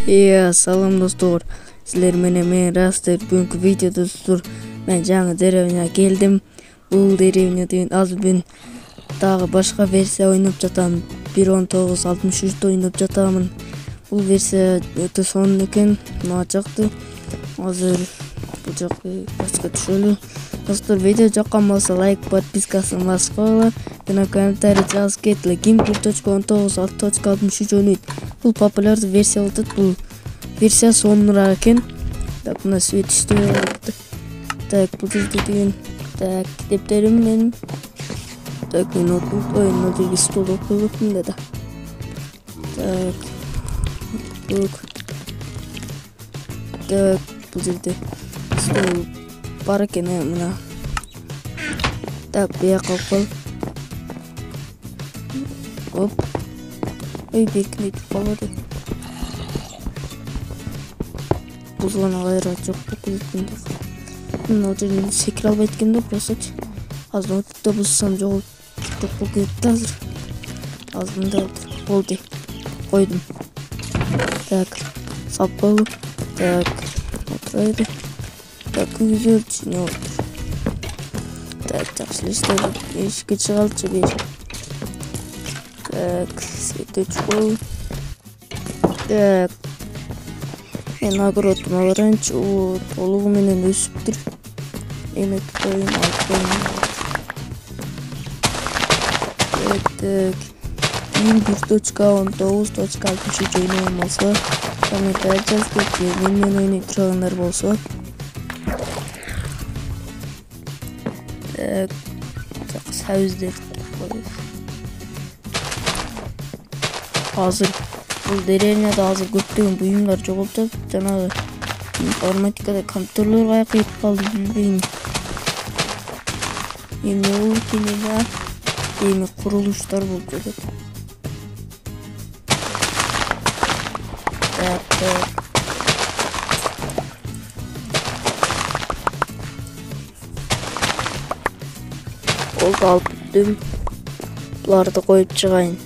Салам достор. Силер менен мен Растер. Бүгүнкү видеодо достор мен жаңы деревняга келдим. Бул деревняда азыр мен дагы башка версия ойноп жатам. 1.19.63 ойноп жатамын. Бул версия өтө сонун экен. Мага жакты. Азыр бул жакка баска түшөлү. Достор, видео жаккан болсо лайк, подпискасын басып коюңар. Жана комментарий жазып кетиңер. Ким 1.19.63 ойнойт? Бул популярдуу версия болуп атат. Бул версия сонураак экен. Так, мына свет иштебей калыптыр. Так, бул жерде деген китептерим менин. Так, мен мына жерге стол окуйбупмун да. Так, бул жерде стол бар экен, мына. Так, бияка кол. Оп. Ой, бекинет калды. Бузулган кайра жок бекинет. Мына жерден секире албайт экен да, просочу. Азыр отто бузсам жок болуп кетти азыр. Азыр мындай болду. Койдум. Так, сап койгу. Так, отурайды. Так, күзөрчү не отур. Так, жакшы иштеп эшикке чыгалчы бери. Так, свет өчүп койгу. Так, мен огородума барайынчы. Толугу менен өсүптүр. Эме коюн, алып коюн. Так, 1.19.63 ойногон болсо, комментарий жазып кетиңер. Мен ойноп тургандар болсо. Так, сабиздер коюп. Азыр бул деревняда азыр көптөгөн буюмдар жоголуп жатат. Жанагы информатикада компьютерлер каяка кетип калды, билбейм. Эми бул кинеда эми курулуштар болуп жатат. Так. Олду алып бүттүм. Буларды коюп чыгайын.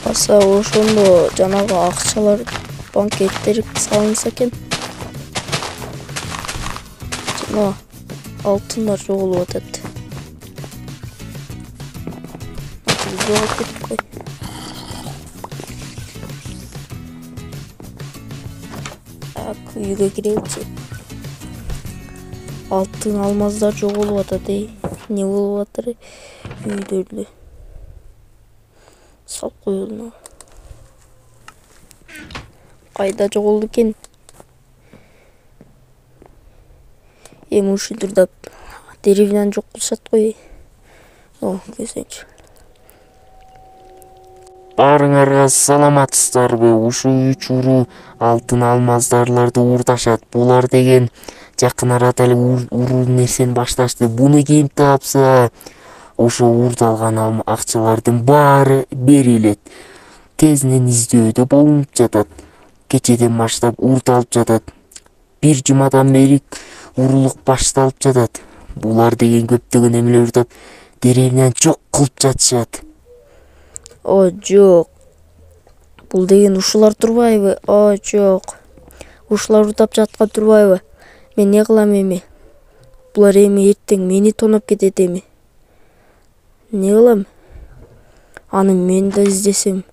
Аса ошондо жанагы акчалар банкеттер салынса экен. Жана алтындар жоголуп атат. Жоголуп кетти кой. Так, үйгө киреличи. Алтын алмаздар жоголуп атат. Не болуп атыр үйдөрдө? Салып коелу. Кайда жоголду экен? Эми ушинтип деревняны жок кылышат кой. О, көзөнчү. Баарыңарга саламатсыздарбы? Ушул 3 уруу алтын алмаздарларды уурдашат. Булар деген жакын арада эле уруу нерсени башташты. Буну ким тапса, ошо уурдалган акчалардын баары берилет. Тезинен издөөдө болуп жатат. Кечеден баштап уурдалып жатат. 1 жумадан бери уруулук башталып жатат. Булар деген көптөгөн эмелер уурдап, деревняны жок кылып жатышат. О, жок. Бул деген ушулар турбайбы? О, жок. Ушулар уурдап жаткан турбайбы? Мен не кылам эми? Булар эми эртең мени тоноп кетет эми. Не кылам? Аны мен да издесем,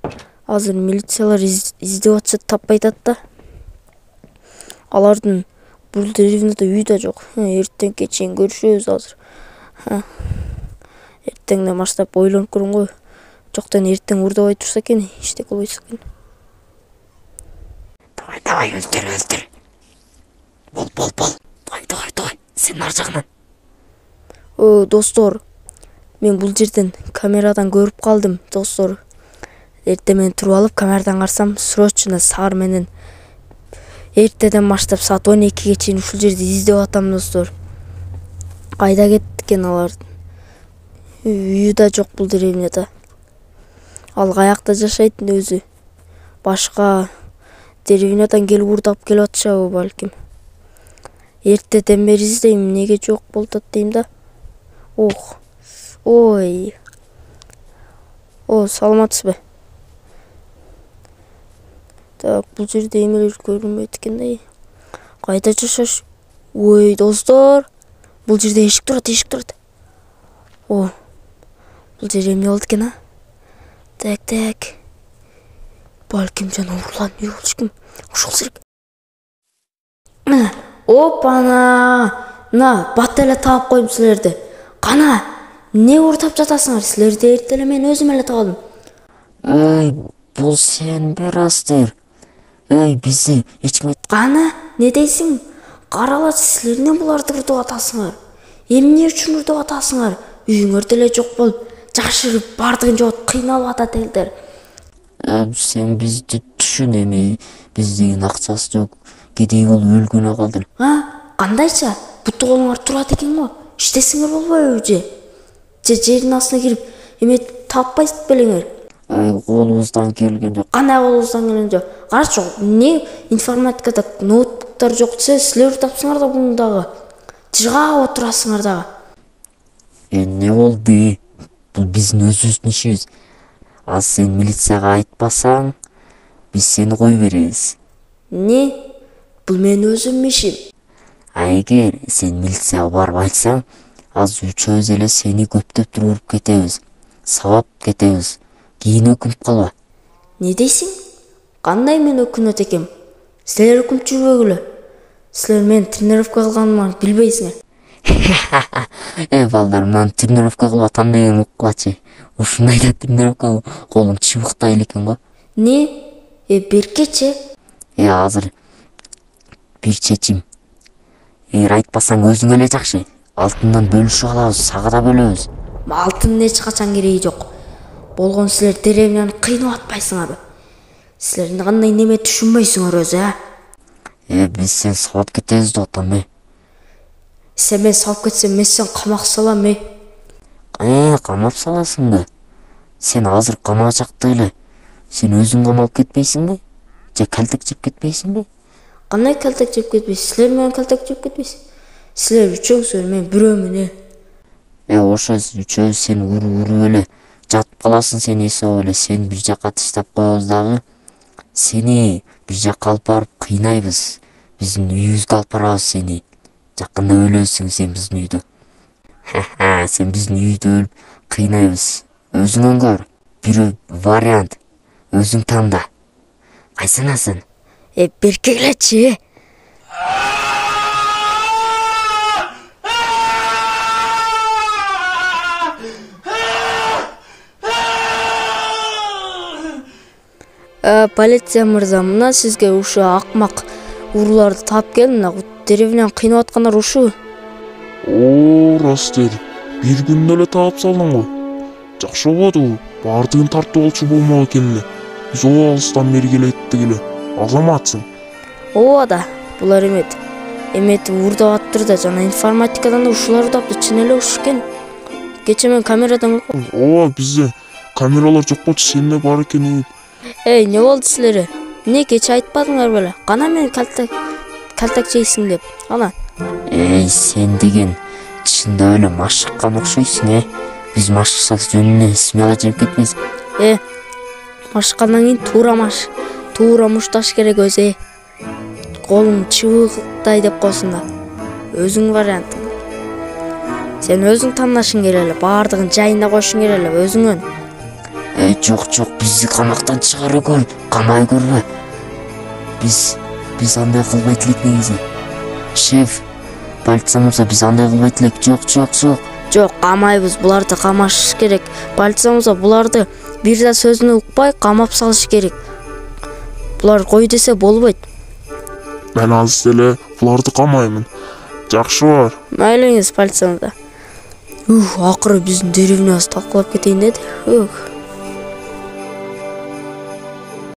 азыр милициялар издеп атышат, таппай атат да. Алардын бул деревняда үй да жок. Эртең кечен көрүшөбүз азыр. Эртеңден баштап ойлонуп көрүң го. Жоктон эртең уурдабай турса экен, иштек болбойт экен. Давай, өлтүр. Бол. Давай, сен ар жагынан. О, достор. Мен бул жерден камерадан көрүп калдым, достор. Эртең мен туруп алып камерадан карасам, срочно саар менен эртеден баштап саат 12ге чейин ушул жерди издеп атам, достор. Кайда кеткен алар? Үйү да жок бул деревняда. Ал каякта жашайт өзү? Башка деревнядан келип уурдап келип атышабы балким? Эртеден бери издейм, неге жок болуп атат дейм да. Ох. Ой. О, саламатсызбы? Так, бул жерде эмелер көрүнбөйт экен да. Кайда жашаш? Ой, достор. Бул жерде эшик турат. О, бул жер эмне болду экен, а? Так. Балким жана урлан бир болуш ким? Ошол керек. Опана! На, бат эле таап коюм силерди. Кана, не уртап жатасыңар? Силерди эртең эле мен өзүм эле таадым. Ой, бул сен Растер. Ой, бизди эчме. Кана, не дейсиң? Каралачы, силер эмне буларды уртуп атасыңар? Эмне үчүн уртуп атасыңар? Үйүңөрдө эле жок болуп, жашырып бардыгын жоготуп кыйналып атат элдер. Сен бизди түшүн эми. Биздин акчасы жок. Кедей болуп өлгөнө калдым. Кандайча? Буту колуңар турат экен го. Иштесиңер болбойбу же? Жердин астына кирип, эме таппайсыз белеңер. Колубуздан келген жок. Кандай колубуздан келген жок? Карачы, не информатикада ноутбуктар жок десе, силер тапсыңар да буну дагы. Жыга отурасыңар дагы. Не болду? Бул биздин өзүбүздүн ишибиз. Аз сен милицияга айтпасаң, биз сени коюп беребиз. Не? Бул менин өзүмдүн ишим. Эгер сен милицияга барып айтсаң, аз үчөөбүз эле сени көптөп уруп кетебиз. Сабап кетебиз. Кийин өкүнүп калба. Не дейсиң? Кандай мен өкүнөт экем? Силер өкүнүп жүрбөгүлө. Силер мен тренировка кылганымды билбейсиңер. Балдар, мен тренировка кылып атам деген уккылачы. Ушундайда тренировка колуң чыбыктай элекен го. Не? Беркечи? Азыр бир чечим. Айтпасаң өзүң эле жакшы. Алтындан бөлүшүп алабыз, сага да бөлөбүз. Алтындын эч качан кереги жок. Болгон силер деревняны кыйнап атпайсыңарбы? Силер кандай неме түшүнбөйсүңөр өзү, Биз сен сабап кетебиз деп атам, Сен мен салып кетсем, мен сен камак салам, Камап саласың да. Сен азыр камаачакты эле. Сен өзүң камалып кетпейсиңби? Же калтек жеп кетпейсиңби? Кандай калтек жеп кетпейсиз? Силер менен калтек жеп кетпейсиз? Силер үчөөңүздөр мен бирөөмүн, Ошо үчөөбүз сени уруп эле жатып каласың, сен эсеп эле. Сен бир жакка таштап коебуз дагы. Сени бир жакка алып барып кыйнайбыз. Биздин үйүбүзгө алып барабыз сени. Жакында өлөсүң сен биздин үйдө. Сен биздин үйдө өлүп кыйнайбыз. Өзүң өңгөр. Бир вариант. Өзүң танда. Кайсынасың? Беркелечи. Полиция мырза, мына сизге ушу акмак урууларды таап келдим. Мына деревняны кыйнап аткандар ушу. Растер, бир күндө эле таап салдың го. Жакшы болбодубу? Бардыгын тартып алчу болмок экен эле. Биз алыстан бери келеттик эле. Азаматсың. Ооба да, булар эметип урдап аттыр да, жана информатикадан да ушулар урдапты, чын эле ушу экен. Кече мен камерадан Ооба, бизде камералар жок болчу, сенде бар экен. Не болду силер? Не кече айтпадыңар беле? Кана мен калтак жейсиң деп. Ана. Сен деген чында эле машыккан окшойсуң, Биз машыксак жөнүнө смело жеп кетпейсиз. Машыккандан кийин туура мушташ керек өзү. Колуң чыбыктай деп койсун да. Өзүң вариантың. Сен өзүң тандашың керек эле, бардыгын жайында коюшуң керек эле, өзүңөн. Жок, бизди камактан чыгарып көр, камай көрбө. Биз андай кылбайт элек негизи. Шеф, полиция мырза, биз андай кылбайт элек. Жок, камайбыз, буларды камашыш керек. Полиция мырза, буларды бир да сөзүнө укпай камап салыш керек. Булар кой десе болбойт. Мен азыр эле буларды камаймын. Жакшы бар. Майлыңыз, полиция мырза. Акыры биздин деревняны талкалап кетейин деди.